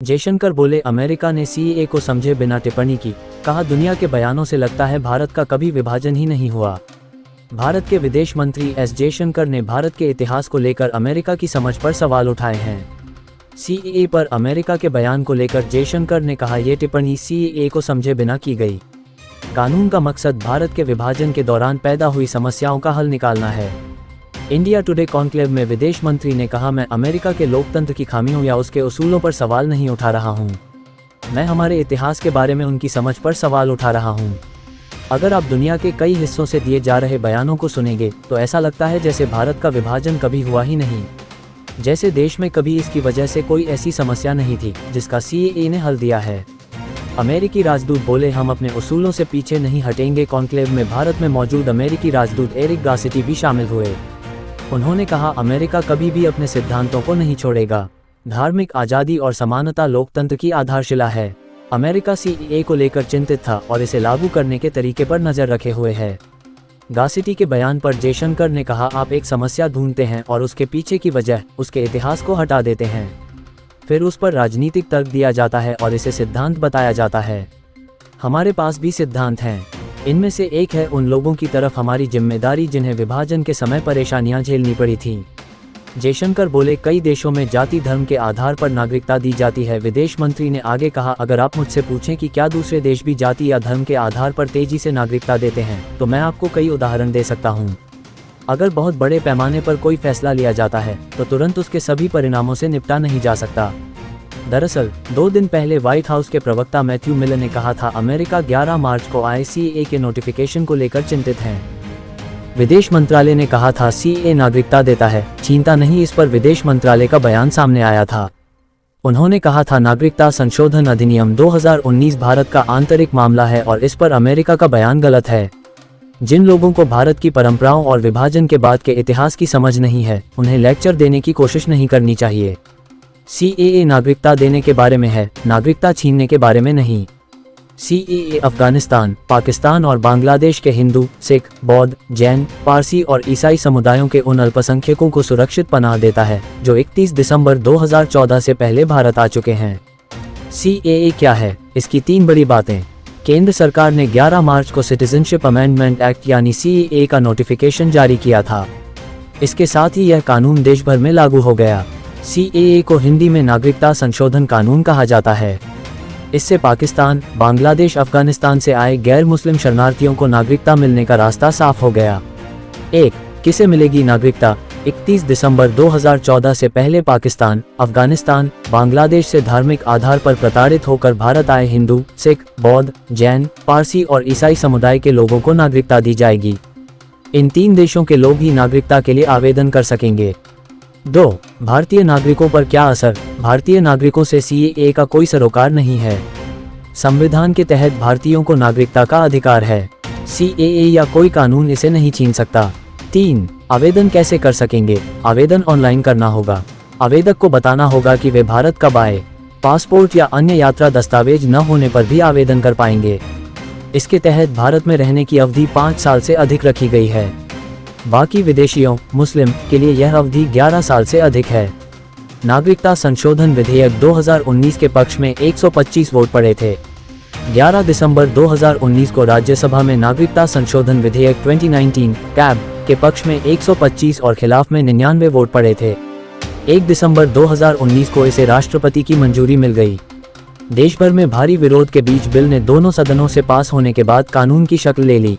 जयशंकर बोले अमेरिका ने सीएए को समझे बिना टिप्पणी की। कहा दुनिया के बयानों से लगता है भारत का कभी विभाजन ही नहीं हुआ। भारत के विदेश मंत्री एस जयशंकर ने भारत के इतिहास को लेकर अमेरिका की समझ पर सवाल उठाए हैं। सीएए पर अमेरिका के बयान को लेकर जयशंकर ने कहा ये टिप्पणी सीएए को समझे बिना की गई। कानून का मकसद भारत के विभाजन के दौरान पैदा हुई समस्याओं का हल निकालना है। इंडिया टुडे कॉन्क्लेव में विदेश मंत्री ने कहा मैं अमेरिका के लोकतंत्र की खामियों या उसके उसूलों पर सवाल नहीं उठा रहा हूं। मैं हमारे इतिहास के बारे में उनकी समझ पर सवाल उठा रहा हूं। अगर आप दुनिया के कई हिस्सों से दिए जा रहे बयानों को सुनेंगे तो ऐसा लगता है जैसे भारत का विभाजन कभी हुआ ही नहीं, जैसे देश में कभी इसकी वजह से कोई ऐसी समस्या नहीं थी जिसका सीएए ने हल दिया है। अमेरिकी राजदूत बोले हम अपने उसूलों से पीछे नहीं हटेंगे। कॉन्क्लेव में भारत में मौजूद अमेरिकी राजदूत एरिक गारसिटी भी शामिल हुए। उन्होंने कहा अमेरिका कभी भी अपने सिद्धांतों को नहीं छोड़ेगा। धार्मिक आज़ादी और समानता लोकतंत्र की आधारशिला है। अमेरिका सीएए को लेकर चिंतित था और इसे लागू करने के तरीके पर नज़र रखे हुए है। गारसिटी के बयान पर जयशंकर ने कहा आप एक समस्या ढूंढते हैं और उसके पीछे की वजह उसके इतिहास को हटा देते हैं, फिर उस पर राजनीतिक तर्क दिया जाता है और इसे सिद्धांत बताया जाता है। हमारे पास भी सिद्धांत हैं। इनमें से एक है उन लोगों की तरफ हमारी जिम्मेदारी जिन्हें विभाजन के समय परेशानियां झेलनी पड़ी थीं। जयशंकर बोले कई देशों में जाति धर्म के आधार पर नागरिकता दी जाती है। विदेश मंत्री ने आगे कहा अगर आप मुझसे पूछें कि क्या दूसरे देश भी जाति या धर्म के आधार पर तेजी से नागरिकता देते हैं तो मैं आपको कई उदाहरण दे सकता हूं। अगर बहुत बड़े पैमाने पर कोई फैसला लिया जाता है तो तुरंत उसके सभी परिणामों से निपटा नहीं जा सकता। दरअसल 2 दिन पहले व्हाइट हाउस के प्रवक्ता मैथ्यू मिलर ने कहा था अमेरिका 11 मार्च को आए सीएए के नोटिफिकेशन को लेकर चिंतित है। विदेश मंत्रालय ने कहा था सीएए नागरिकता देता है, छीनता नहीं। इस पर विदेश मंत्रालय का बयान सामने आया था। उन्होंने कहा था नागरिकता संशोधन अधिनियम 2019 भारत का आंतरिक मामला है और इस पर अमेरिका का बयान गलत है। जिन लोगों को भारत की परंपराओं और विभाजन के बाद के इतिहास की समझ नहीं है उन्हें लेक्चर देने की कोशिश नहीं करनी चाहिए। सीएए नागरिकता देने के बारे में है, नागरिकता छीनने के बारे में नहीं। सीएए अफगानिस्तान, पाकिस्तान और बांग्लादेश के हिंदू, सिख, बौद्ध, जैन, पारसी और ईसाई समुदायों के उन अल्पसंख्यकों को सुरक्षित पनाह देता है जो 31 दिसंबर 2014 से पहले भारत आ चुके हैं। सीएए क्या है? इसकी 3 बड़ी बातें। केंद्र सरकार ने 11 मार्च को सिटीजनशिप अमेंडमेंट एक्ट यानी सीएए का नोटिफिकेशन जारी किया था। इसके साथ ही यह कानून देश भर में लागू हो गया। सीएए को हिंदी में नागरिकता संशोधन कानून कहा जाता है। इससे पाकिस्तान, बांग्लादेश, अफगानिस्तान से आए गैर मुस्लिम शरणार्थियों को नागरिकता मिलने का रास्ता साफ हो गया। 1. किसे मिलेगी नागरिकता? 31 दिसंबर 2014 से पहले पाकिस्तान, अफगानिस्तान, बांग्लादेश से धार्मिक आधार पर प्रताड़ित होकर भारत आए हिंदू, सिख, बौद्ध, जैन, पारसी और ईसाई समुदाय के लोगों को नागरिकता दी जाएगी। इन 3 देशों के लोग ही नागरिकता के लिए आवेदन कर सकेंगे। 2. भारतीय नागरिकों पर क्या असर? भारतीय नागरिकों से सीएए का कोई सरोकार नहीं है। संविधान के तहत भारतीयों को नागरिकता का अधिकार है। सीएए या कोई कानून इसे नहीं छीन सकता। 3. आवेदन कैसे कर सकेंगे? आवेदन ऑनलाइन करना होगा। आवेदक को बताना होगा कि वे भारत कब आए। पासपोर्ट या अन्य यात्रा दस्तावेज न होने पर भी आवेदन कर पाएंगे। इसके तहत भारत में रहने की अवधि 5 साल से अधिक रखी गई है। बाकी विदेशियों, मुस्लिम के लिए यह अवधि 11 साल से अधिक है। नागरिकता संशोधन विधेयक 2019 के पक्ष में 125 वोट पड़े थे। 11 दिसंबर 2019 को राज्यसभा में नागरिकता संशोधन विधेयक 2019 कैब के पक्ष में 125 और खिलाफ में 99 वोट पड़े थे। 1 दिसंबर 2019 को इसे राष्ट्रपति की मंजूरी मिल गई। देश भर में भारी विरोध के बीच बिल ने दोनों सदनों से पास होने के बाद कानून की शक्ल ले ली।